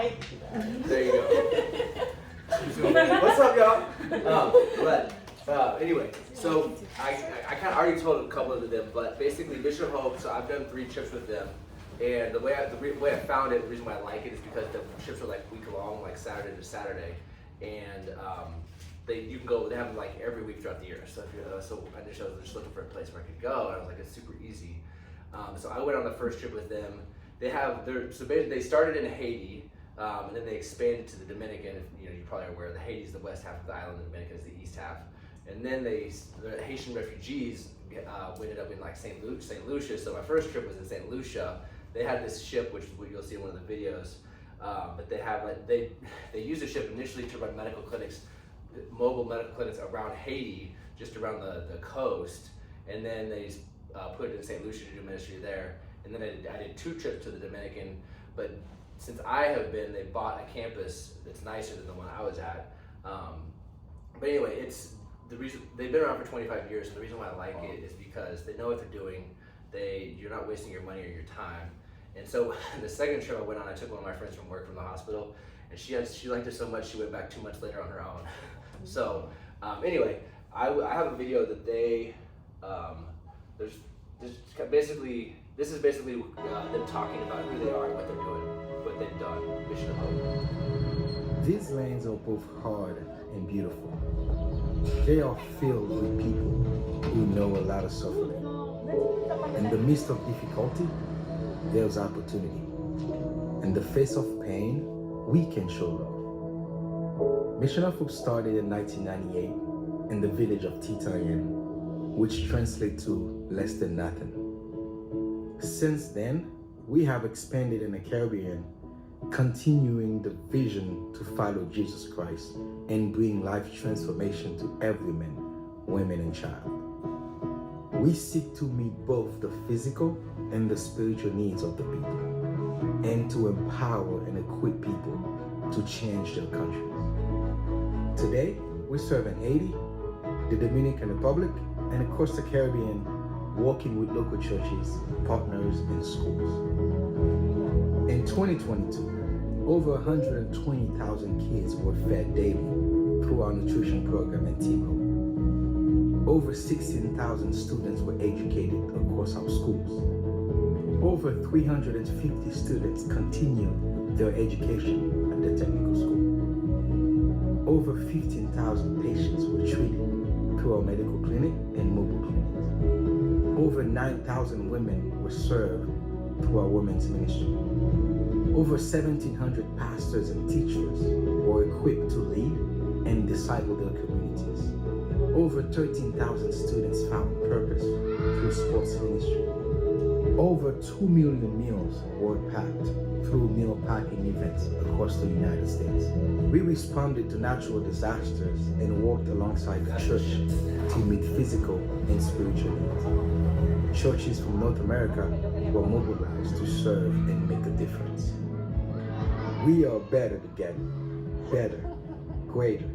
There you go. What's up, y'all? Anyway, so I kind of already told a couple of them, but basically Mission of Hope. So I've done 3 trips with them, and the way I found it, the reason why I like it is because the trips are like week long, like Saturday to Saturday, and you can go. They have them like every week throughout the year. So if you're initially I was just looking for a place where I could go, and I was like, it's super easy. So I went on the first trip with them. They started in Haiti, and then they expanded to the Dominican. You probably are aware the Haiti is the west half of the island, the Dominican is the east half. And then the Haitian refugees ended up in like St. Lucia. So my first trip was in St. Lucia. They had this ship, which is what you'll see in one of the videos. But they use the ship initially to run medical clinics, mobile medical clinics around Haiti, just around the coast. And then they put it in St. Lucia to do ministry there. And then I did 2 trips to the Dominican. But since I have been, they bought a campus that's nicer than the one I was at. But anyway, it's the reason they've been around for 25 years, and the reason why I like it is because they know what they're doing. You're not wasting your money or your time. And so the second trip I went on, I took one of my friends from work from the hospital, and she liked it so much she went back 2 months later on her own. So anyway, I have a video that this is basically them talking about who they are, what they're doing, what they've done. Mission of Hope. These lands are both hard and beautiful. They are filled with people who know a lot of suffering. In the midst of difficulty, there's opportunity. In the face of pain, we can show love. Mission of Hope started in 1998 in the village of Titayen, which translates to less than nothing. Since then, we have expanded in the Caribbean, continuing the vision to follow Jesus Christ and bring life transformation to every man, women, and child. We seek to meet both the physical and the spiritual needs of the people, and to empower and equip people to change their countries. Today, we serve in Haiti, the Dominican Republic, and across the Caribbean, working with local churches, partners, and schools. In 2022, over 120,000 kids were fed daily through our nutrition program at Team Hope. Over 16,000 students were educated across our schools. Over 350 students continued their education at the technical school. Over 15,000 patients were treated through our medical clinic and mobile clinics. Over 9,000 women were served through our women's ministry. Over 1,700 pastors and teachers were equipped to lead and disciple their communities. Over 13,000 students found purpose through sports ministry. Over 2 million meals were packed through meal packing events across the United States. We responded to natural disasters and worked alongside the church to meet physical and spiritual needs. Churches from North America were mobilized to serve and make a difference. We are better together, better, greater,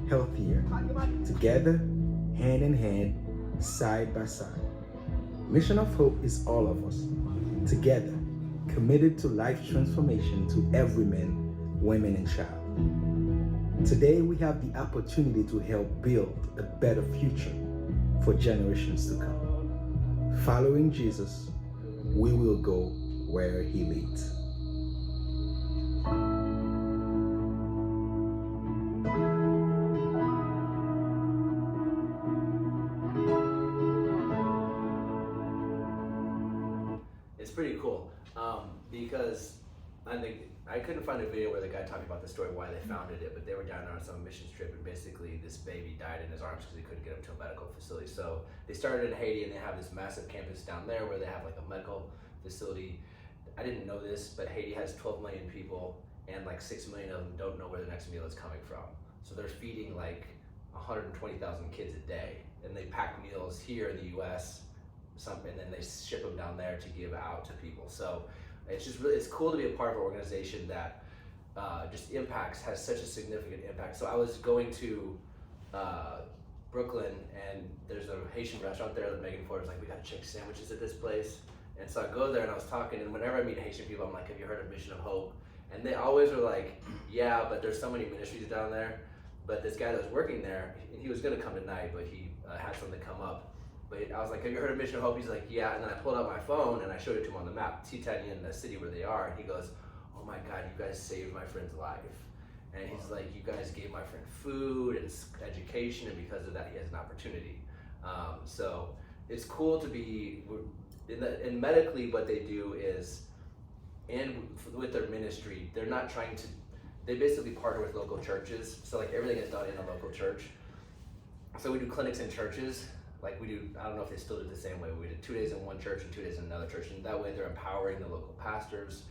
healthier, together, hand in hand, side by side. Mission of Hope is all of us, together, committed to life transformation to every man, women, and child. Today, we have the opportunity to help build a better future for generations to come. Following Jesus, we will go where He leads. It's pretty cool because I couldn't find a video where the guy talking about the story why they founded it, but they were down on some missions trip and basically this baby died in his arms because he couldn't get him to a medical facility. So they started in Haiti and they have this massive campus down there where they have like a medical facility. I didn't know this, but Haiti has 12 million people and like 6 million of them don't know where the next meal is coming from. So they're feeding like 120,000 kids a day, and they pack meals here in the US, and then they ship them down there to give out to people. So it's cool to be a part of an organization that has such a significant impact. So I was going to Brooklyn, and there's a Haitian restaurant there that Megan Ford was like, we got chicken sandwiches at this place. And so I go there and I was talking, and whenever I meet Haitian people, I'm like, have you heard of Mission of Hope? And they always were like, yeah, but there's so many ministries down there. But this guy that was working there, and he was gonna come tonight, but he had something come up. But I was like, have you heard of Mission of Hope? He's like, yeah. And then I pulled out my phone and I showed it to him on the map, Titanian, the city where they are. And he goes, oh my God, you guys saved my friend's life. And he's like, you guys gave my friend food and education, and because of that, he has an opportunity. So it's cool to be, in medically what they do is, and with their ministry, they're not trying to, they basically partner with local churches. So like everything is done in a local church. So we do clinics in churches. Like we do, I don't know if they still do it the same way. We did 2 days in one church and 2 days in another church. And that way they're empowering the local pastors.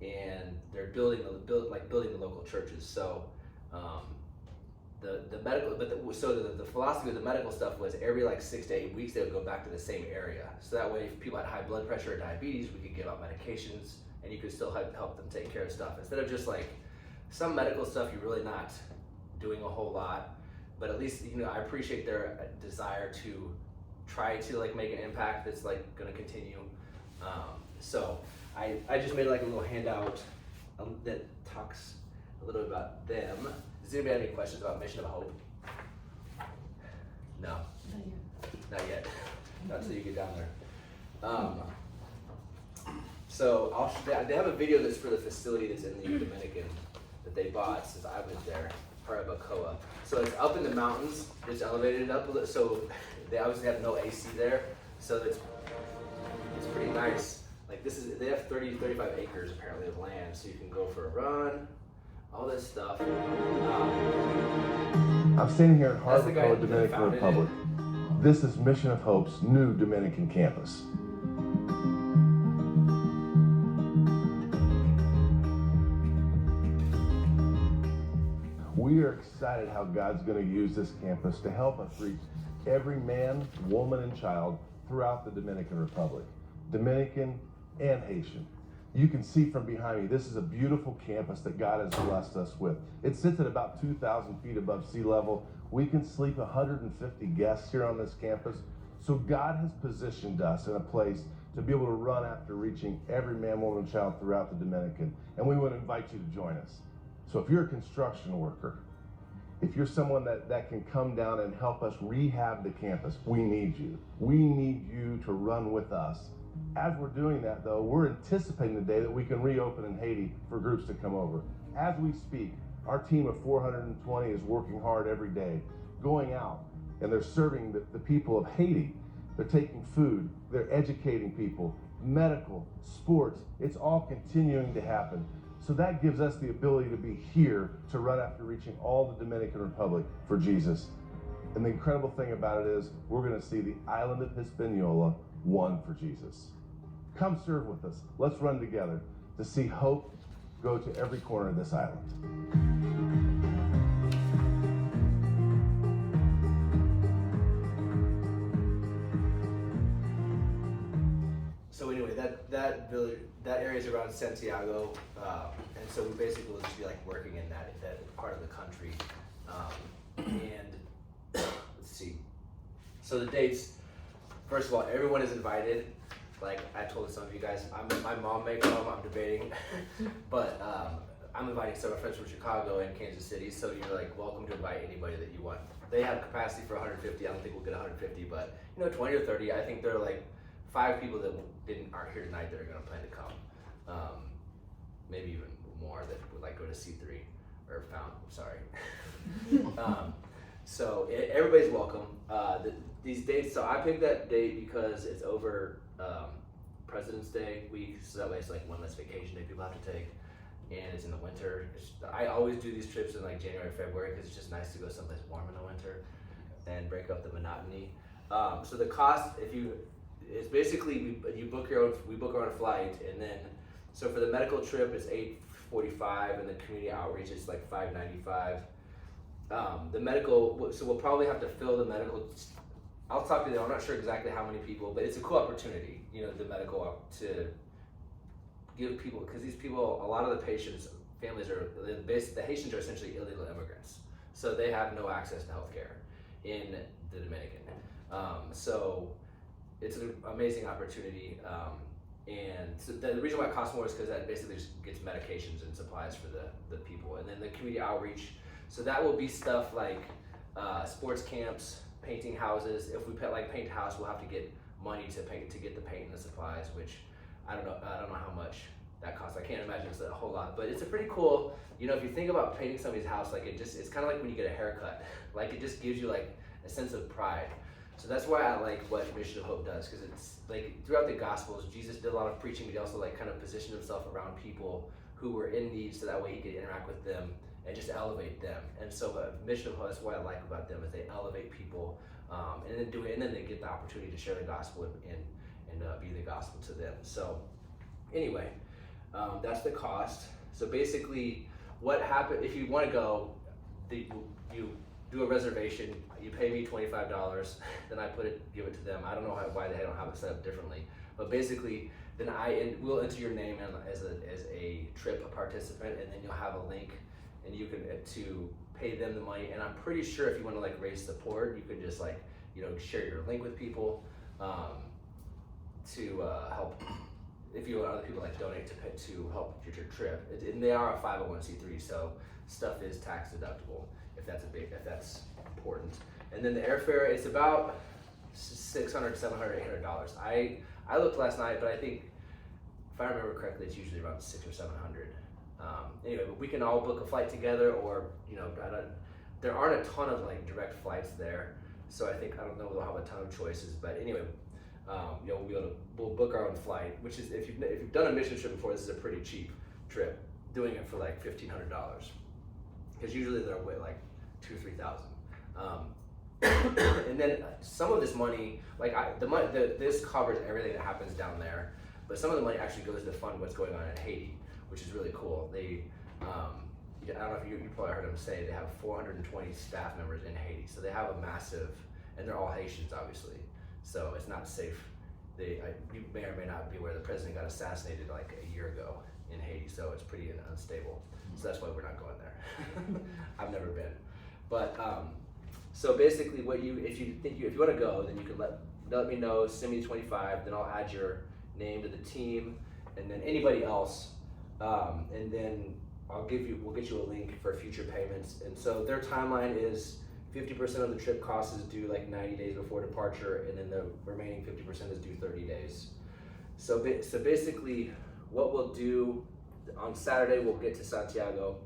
And they're building the local churches. So the medical, the philosophy of the medical stuff was every like 6 to 8 weeks they would go back to the same area. So that way, if people had high blood pressure or diabetes, we could give out medications, and you could still help them take care of stuff instead of just like some medical stuff you're really not doing a whole lot. But at least I appreciate their desire to try to like make an impact that's like going to continue. So I just made like a little handout that talks a little bit about them. Does anybody have any questions about Mission of Hope? No? Not yet. Not until you get down there. So they have a video that's for the facility that's in the Dominican that they bought since I was there, Jarabacoa. So it's up in the mountains, it's elevated up a little, so they obviously have no AC there, so it's pretty nice. Like they have 35 acres apparently of land, so you can go for a run, all this stuff. I'm standing here at Jarabacoa, Dominican Republic. This is Mission of Hope's new Dominican campus. We are excited how God's going to use this campus to help us reach every man, woman, and child throughout the Dominican Republic, Dominican and Haitian. You can see from behind me, this is a beautiful campus that God has blessed us with. It sits at about 2,000 feet above sea level. We can sleep 150 guests here on this campus. So God has positioned us in a place to be able to run after reaching every man, woman, and child throughout the Dominican. And we would invite you to join us. So if you're a construction worker, if you're someone that can come down and help us rehab the campus, we need you. We need you to run with us. As we're doing that, though, we're anticipating the day that we can reopen in Haiti for groups to come over. As we speak, our team of 420 is working hard every day, going out, and they're serving the people of Haiti. They're taking food, they're educating people, medical, sports, it's all continuing to happen. So that gives us the ability to be here to run after reaching all the Dominican Republic for Jesus. And the incredible thing about it is we're going to see the island of Hispaniola won for Jesus. Come serve with us. Let's run together to see hope go to every corner of this island. So anyway, that village, that area is around Santiago, and so we basically will just be like working in that part of the country. And let's see. So the dates. First of all, everyone is invited. Like I told some of you guys, my mom may come. I'm debating, but I'm inviting several friends from Chicago and Kansas City. So you're like welcome to invite anybody that you want. They have capacity for 150. I don't think we'll get 150, but 20 or 30. I think there are like 5 people that aren't here tonight that are going to plan to come. Maybe even more that would like go to C3 or Found. Sorry. So everybody's welcome. These dates. So I picked that date because it's over President's Day week, so that way it's like one less vacation day people have to take, and it's in the winter. I always do these trips in like January, February because it's just nice to go someplace warm in the winter and break up the monotony. So the cost, it's basically we book our own flight, and then so for the medical trip it's $845, and the community outreach is like $595. The medical, so we'll probably have to fill the medical. I'll talk to them. I'm not sure exactly how many people, but it's a cool opportunity, the medical to give people, because these people, a lot of the patients, families the Haitians are essentially illegal immigrants, so they have no access to healthcare in the Dominican. So it's an amazing opportunity, And so the reason why it costs more is because that basically just gets medications and supplies for the people. And then the community outreach, so that will be stuff like sports camps, painting houses. If we paint a house, we'll have to get money to get the paint and the supplies, which I don't know how much that costs. I can't imagine it's a whole lot, but it's a pretty cool, if you think about painting somebody's house, like it's kind of like when you get a haircut. Like it just gives you like a sense of pride. So that's why I like what Mission of Hope does, because it's like throughout the Gospels, Jesus did a lot of preaching, but he also like kind of positioned himself around people who were in need, so that way he could interact with them and just elevate them. And so Mission of Hope, that's what I like about them, is they elevate people, and then they get the opportunity to share the gospel and be the gospel to them. So anyway, that's the cost. So basically, what happened if you want to go? You do a reservation. You pay me $25. Then I give it to them. I don't know why they don't have it set up differently, but basically, then we'll enter your name as a trip participant, and then you'll have a link, and you can to pay them the money. And I'm pretty sure if you want to like raise support, you can just like share your link with people to help. If you want other people like donate to help your trip, and they are a 501c3, so stuff is tax deductible if that's important. And then the airfare, it's about $600, $700, $800. I looked last night, but I think if I remember correctly, it's usually around $600 or $700. Anyway, but we can all book a flight together, or there aren't a ton of like direct flights there, so I don't know we'll have a ton of choices. But anyway. We'll book our own flight, which is if you've done a mission trip before, this is a pretty cheap trip. Doing it for like $1,500, because usually they're like $2,000-3,000. And then some of this money, this covers everything that happens down there, but some of the money actually goes to fund what's going on in Haiti, which is really cool. They, I don't know if you probably heard them say they have 420 staff members in Haiti, so they have a massive, and they're all Haitians, obviously. So it's not safe. You may or may not be aware the president got assassinated like a year ago in Haiti, so it's pretty unstable. So that's why we're not going there. I've never been, but so basically, if you want to go, then you can let me know. Send me 25, then I'll add your name to the team, and then anybody else, and then we'll get you a link for future payments. And so their timeline is 50% of the trip cost is due like 90 days before departure, and then the remaining 50% is due 30 days. So basically, what we'll do on Saturday, we'll get to Santiago,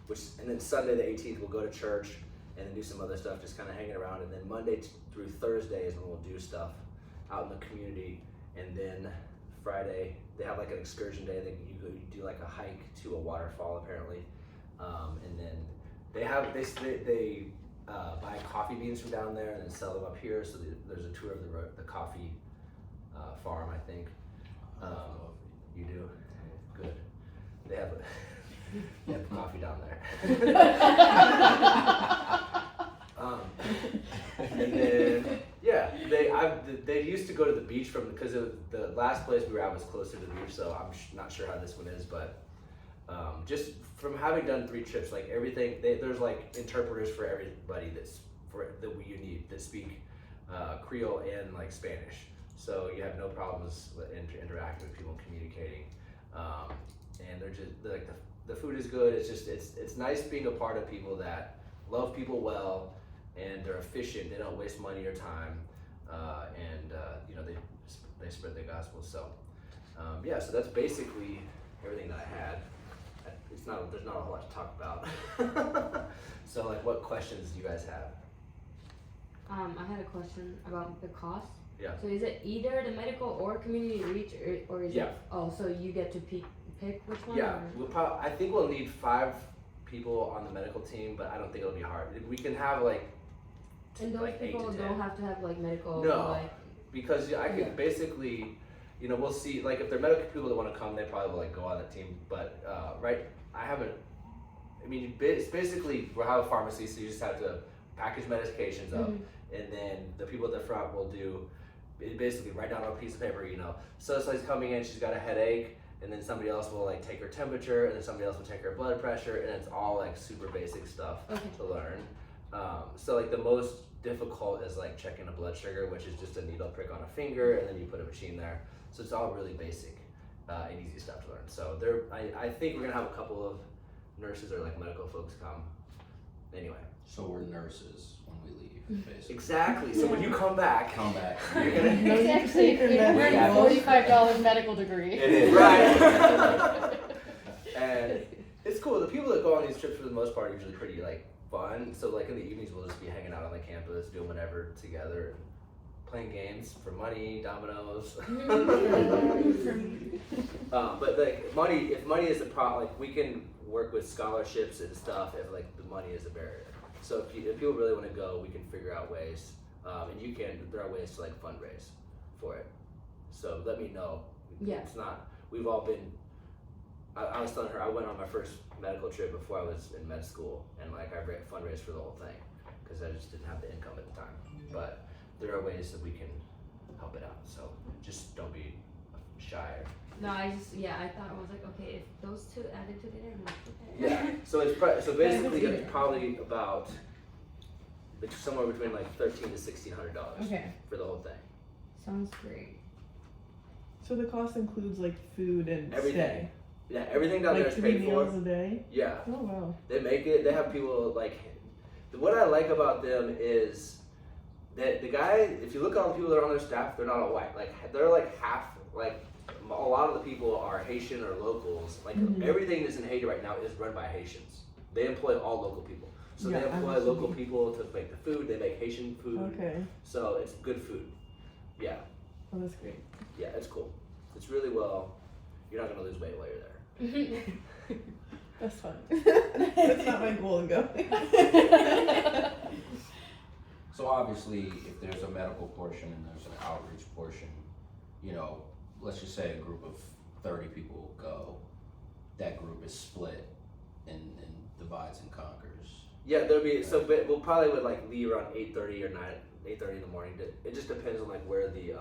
and then Sunday the 18th, we'll go to church and then do some other stuff, just kind of hanging around. And then Monday through Thursday is when we'll do stuff out in the community. And then Friday, they have like an excursion day. You do like a hike to a waterfall apparently, and then they buy coffee beans from down there and then sell them up here. So there's a tour of the coffee farm, I think. You do? Good. They have coffee down there. And then they used to go to the beach because of the last place we were at was closer to the beach. So I'm not sure how this one is, but. Just from having done 3 trips, like everything, there's like interpreters for everybody that you need that speak Creole and like Spanish. So you have no problems with interacting with people, communicating, and they're just like the food is good. It's nice being a part of people that love people well, and they're efficient. They don't waste money or time, and they spread the gospel. So so that's basically everything that I had. There's not a whole lot to talk about. So like, what questions do you guys have? I had a question about the cost. Yeah. So is it either the medical or community reach, or is it? Oh, so you get to pick which one? Yeah, I think we'll need 5 people on the medical team, but I don't think it'll be hard. We can have like. And those people don't have to have like medical. No, because I can basically. We'll see, like if they're medical people that want to come, they probably will like go on the team, but it's basically, we'll have a pharmacy, so you just have to package medications up, and then the people at the front will basically write down on a piece of paper, so it's like coming in, she's got a headache, and then somebody else will like take her temperature, and then somebody else will take her blood pressure, and it's all like super basic stuff to learn. So like the most difficult is like checking a blood sugar, which is just a needle prick on a finger, and then you put a machine there. So it's all really basic and easy stuff to learn. So I think we're gonna have a couple of nurses or like medical folks come. Anyway. So we're nurses when we leave, basically. Exactly. So when you come back, Come back. you're gonna. It's actually a $45 medical degree. It is. Right. And it's cool. The people that go on these trips for the most part are usually pretty like fun. So like in the evenings we'll just be hanging out on the campus, doing whatever together, playing games for money, dominoes. But like money, if money is a problem, like we can work with scholarships and stuff if like the money is a barrier. So if people really want to go, we can figure out ways, and you can. There are ways to like fundraise for it. So let me know. Yeah. It's not. We've all been. I was telling her I went on my first medical trip before I was in med school, and like I fundraised for the whole thing because I just didn't have the income at the time. But there are ways that we can help it out. So just don't be shy. No, I thought I was like, okay, if those two added together, I'm like, okay. Yeah. So it's so basically it's probably about somewhere between like $1,300 to $1,600 Okay. for the whole thing. Sounds great. So the cost includes like food and Everything. stay. Yeah, everything down there Like is 3 paid meals for. a day. Yeah. Oh wow. They make it. They have people like. What I like about them is that the guy. If you look at all the people that are on their staff, they're not all white. Like they're like half. Like a lot of the people are Haitian or locals. Like everything that's in Haiti right now is run by Haitians. They employ all local people. So Yeah, they employ absolutely. local people to make the food. They make Haitian food. Okay. So it's good food. Yeah. Oh, that's great. Yeah, it's cool. It's really well. You're not gonna lose weight while you're there. That's fun. That's not my goal in going. So obviously, if there's a medical portion and there's an outreach portion, you know, let's just say a group of 30 people go, that group is split and divides and conquers. Yeah, there'll be we'll probably would like leave around 8:30 or 8:30 in the morning. It just depends on like where the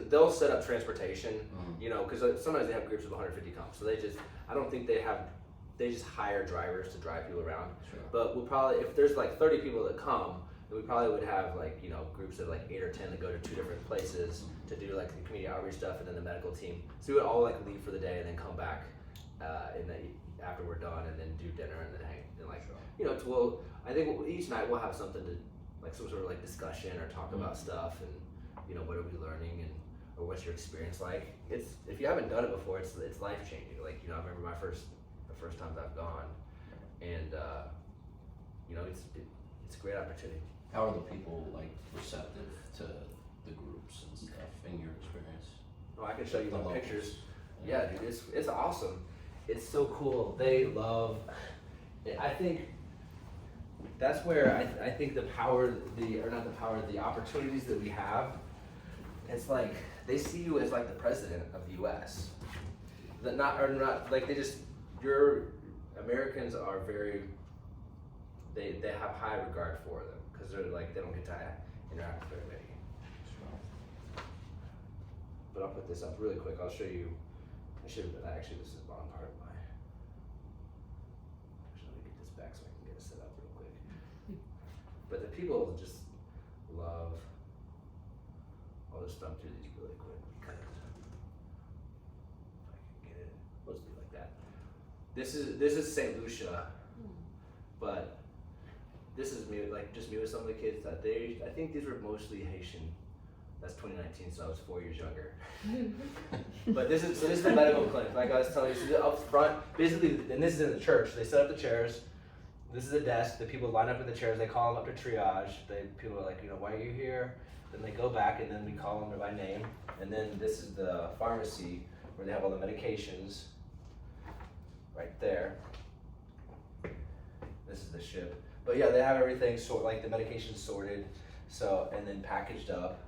they'll set up transportation, you know, because sometimes they have groups of 150 come. So I don't think they just hire drivers to drive people around. Sure. But we'll probably, if there's like 30 people that come, then we probably would have like, you know, groups of like 8 or 10 that go to 2 different places to do like the community outreach stuff, and then the medical team. So we would all like leave for the day and then come back after we're done, and then do dinner and then hang and like, you know, I think each night we'll have something to like some sort of like discussion or talk about stuff, and you know, what are we learning or what's your experience like? If you haven't done it before, it's life changing. Like, you know, I remember the first times I've gone, and you know, it's a great opportunity. How are the people like receptive to the groups and stuff in your experience? Oh, I can show you The my locals. pictures. Yeah, dude, it's awesome. It's so cool. They love. I think that's where I think the opportunities that we have. It's like they see you as like the president of the U.S. Americans are very. They have high regard for them because they're like they don't get to interact with very many. But I'll put this up really quick. I'll show you. Actually, this is the bottom part of my. Actually, let me get this back so I can get it set up real quick. But the people just love. I'll just thumb through these really quick because if I can get it, let's do it like that. This is St. Lucia, but this is me with some of the kids that I think these were mostly Haitian. That's 2019, so I was 4 years younger. But this is the medical clinic. Like I was telling you, so up front, basically, and this is in the church. They set up the chairs. This is a desk. The people line up in the chairs. They call them up to triage. People are like, you know, why are you here? Then they go back, and then we call them by name. And then this is the pharmacy where they have all the medications. Right there. This is the ship. But yeah, they have everything like the medications sorted, so and then packaged up.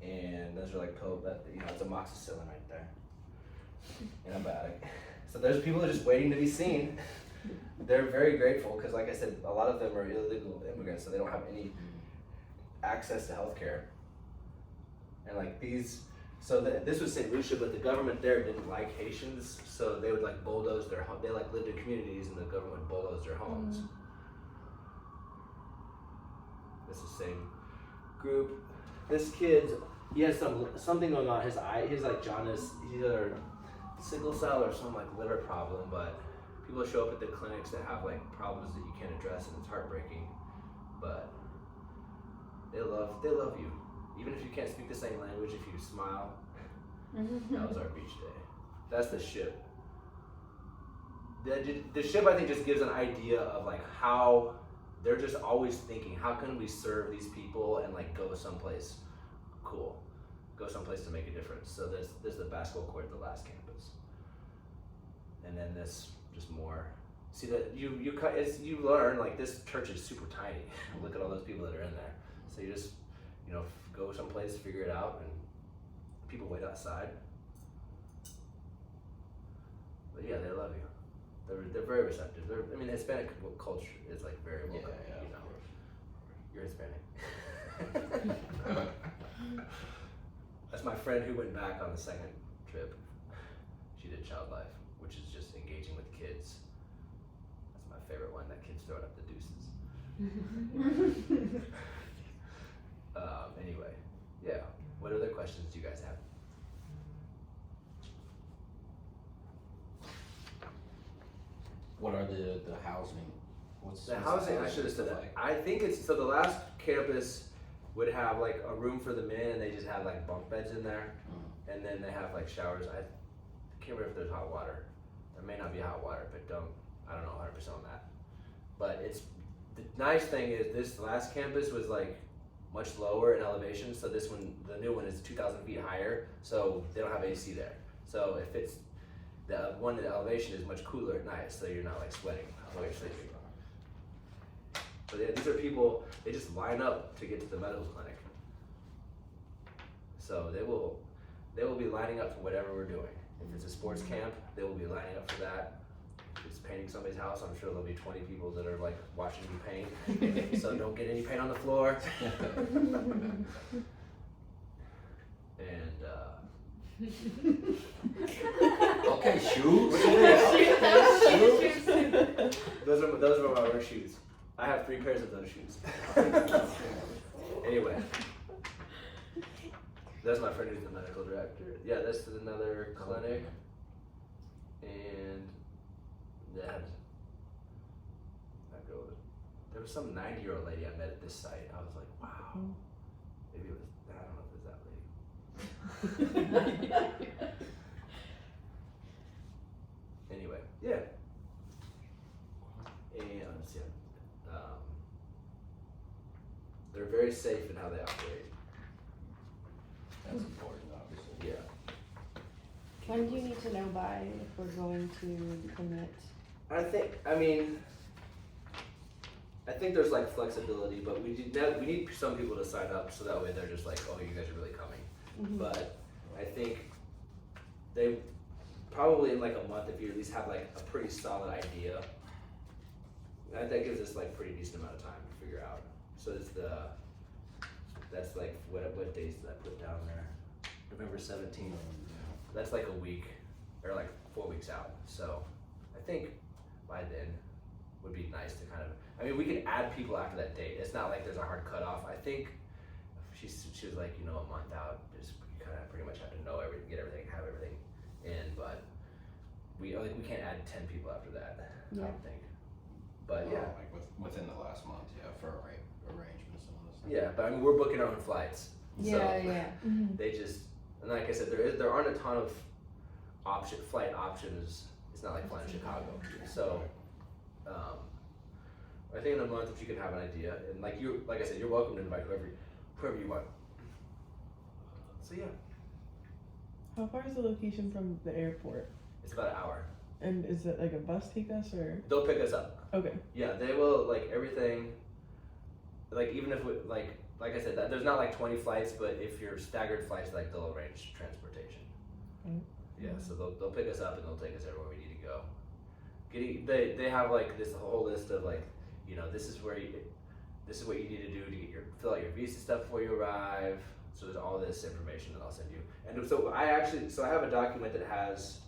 And those are like it's amoxicillin right there. Antibiotic. So there's people that are just waiting to be seen. They're very grateful because, like I said, a lot of them are illegal immigrants, so they don't have any access to healthcare. And like this was St. Lucia, but the government there didn't like Haitians, so they would like bulldoze their home. They like lived in communities, and the government would bulldoze their homes. This is the same group. This kid's he has something going on. His eye, he's like jaundice, either sickle cell or some like liver problem. But people show up at the clinics that have like problems that you can't address, and it's heartbreaking. But they love you, even if you can't speak the same language. If you smile, that was our beach day. That's the ship. The ship, I think, just gives an idea of like how they're just always thinking, how can we serve these people and like go someplace cool, go someplace to make a difference. So there's the basketball court at the last campus, and then this just more. See that you learn like this church is super tiny. Look at all those people that are in there. So you just go someplace, figure it out, and people wait outside. But yeah, they love you. They're very receptive. Hispanic culture is like very welcoming. You're Hispanic. That's my friend who went back on the second trip. She did child life, which is just engaging with kids. That's my favorite one. That kid's throwing up the deuces. Anyway, yeah. What other questions do you guys have? What are the housing? The housing, I should have said that. I think the last campus would have like a room for the men, and they just have like bunk beds in there, and then they have like showers. I can't remember if there's hot water. There may not be hot water, but I don't know 100% on that. But the nice thing is this last campus was like much lower in elevation, so this one, the new one, is 2,000 feet higher, so they don't have AC there. So if it's the one in the elevation is much cooler at night, so you're not like sweating while you're sleeping. But yeah, these are people, they just line up to get to the medical clinic. So they will be lining up for whatever we're doing. If it's a sports camp, they will be lining up for that. If it's painting somebody's house, I'm sure there'll be 20 people that are like watching me paint. So don't get any paint on the floor. And Okay, shoes. Those are my work shoes. I have 3 pairs of those shoes. Anyway, that's my friend who's the medical director. Yeah, this is another clinic, and there was some 90-year-old lady I met at this site. I was like, wow. Maybe it was. I don't know if it was that lady. Anyway, yeah. And let's see. They're very safe in how they operate. That's important, obviously. Yeah. When do you need to know by if we're going to commit? I think there's like flexibility, but we need some people to sign up so that way they're just like, oh, you guys are really coming. Mm-hmm. But I think they probably in like a month, if you at least have like a pretty solid idea, that gives us like pretty decent amount of time to figure out. So that's like what days did I put down there? November 17th. That's like a week or like 4 weeks out. So I think by then would be nice to kind of. We can add people after that date. It's not like there's a hard cutoff. I think she was like, a month out. Just you kind of pretty much have to know everything, get everything, have everything in. But we can't add 10 people after that. Yeah. I don't think. But yeah. Like within the last month, for arrangements and all this stuff. Yeah, but we're booking our own flights. Yeah, So yeah. they just, and like I said, there aren't a ton of flight options. It's not like flying to Chicago. So I think in a month, if you can have an idea, and like I said, you're welcome to invite whoever you want. So yeah, How far is the location from the airport? it's about an hour. And is it like a bus take us or? They'll pick us up. Okay. Yeah, they will, like everything. Like even if like I said, there's not like 20 flights, but if you're staggered flights, like they'll arrange transportation. Okay. Yeah, so they'll pick us up and they'll take us everywhere we need to go. They have like this whole list of like, this is what you need to do to fill out your visa stuff before you arrive. So there's all this information that I'll send you. And so I have a document that has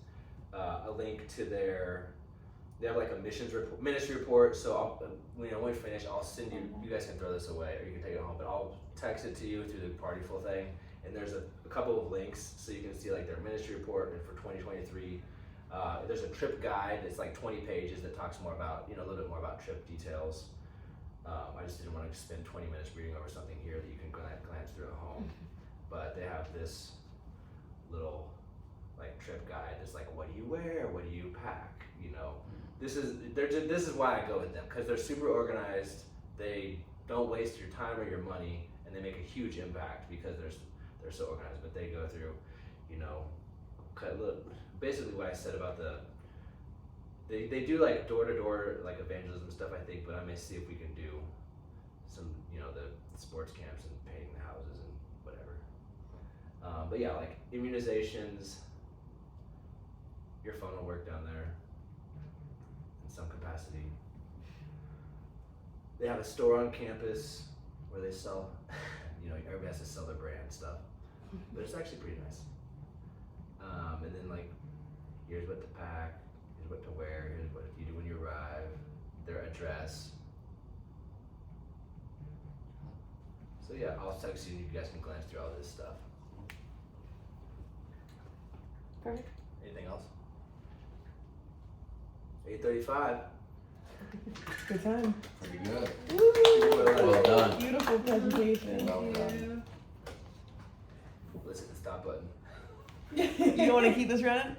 a link to they have like a ministry report. So when we finish, I'll send you guys can throw this away or you can take it home, but I'll text it to you through the Partyful thing. and there's a couple of links so you can see like their ministry report for 2023. There's a trip guide that's like 20 pages that talks more about, a little bit more about trip details. I just didn't want to spend 20 minutes reading over something here that you can glance through at home. But they have this little like trip guide that's like, what do you wear? What do you pack? This is why I go with them, because they're super organized. They don't waste your time or your money, and they make a huge impact because they're so organized. But they go through, basically what I said about they do like door-to-door like evangelism stuff, I think, but I may see if we can do some, the sports camps and painting the houses and whatever. But yeah, like immunizations, your phone will work down there in some capacity. They have a store on campus where they sell, everybody has to sell their brand stuff, but it's actually pretty nice. And then like, here's what to pack, here's what to wear, here's what you do when you arrive, their address. So yeah, I'll text you and you guys can glance through all this stuff. Perfect. Anything else? 8:35. Good time. Pretty good. Woo! Well done. Beautiful presentation. Well done. Let's hit the stop button. You don't want to keep this running?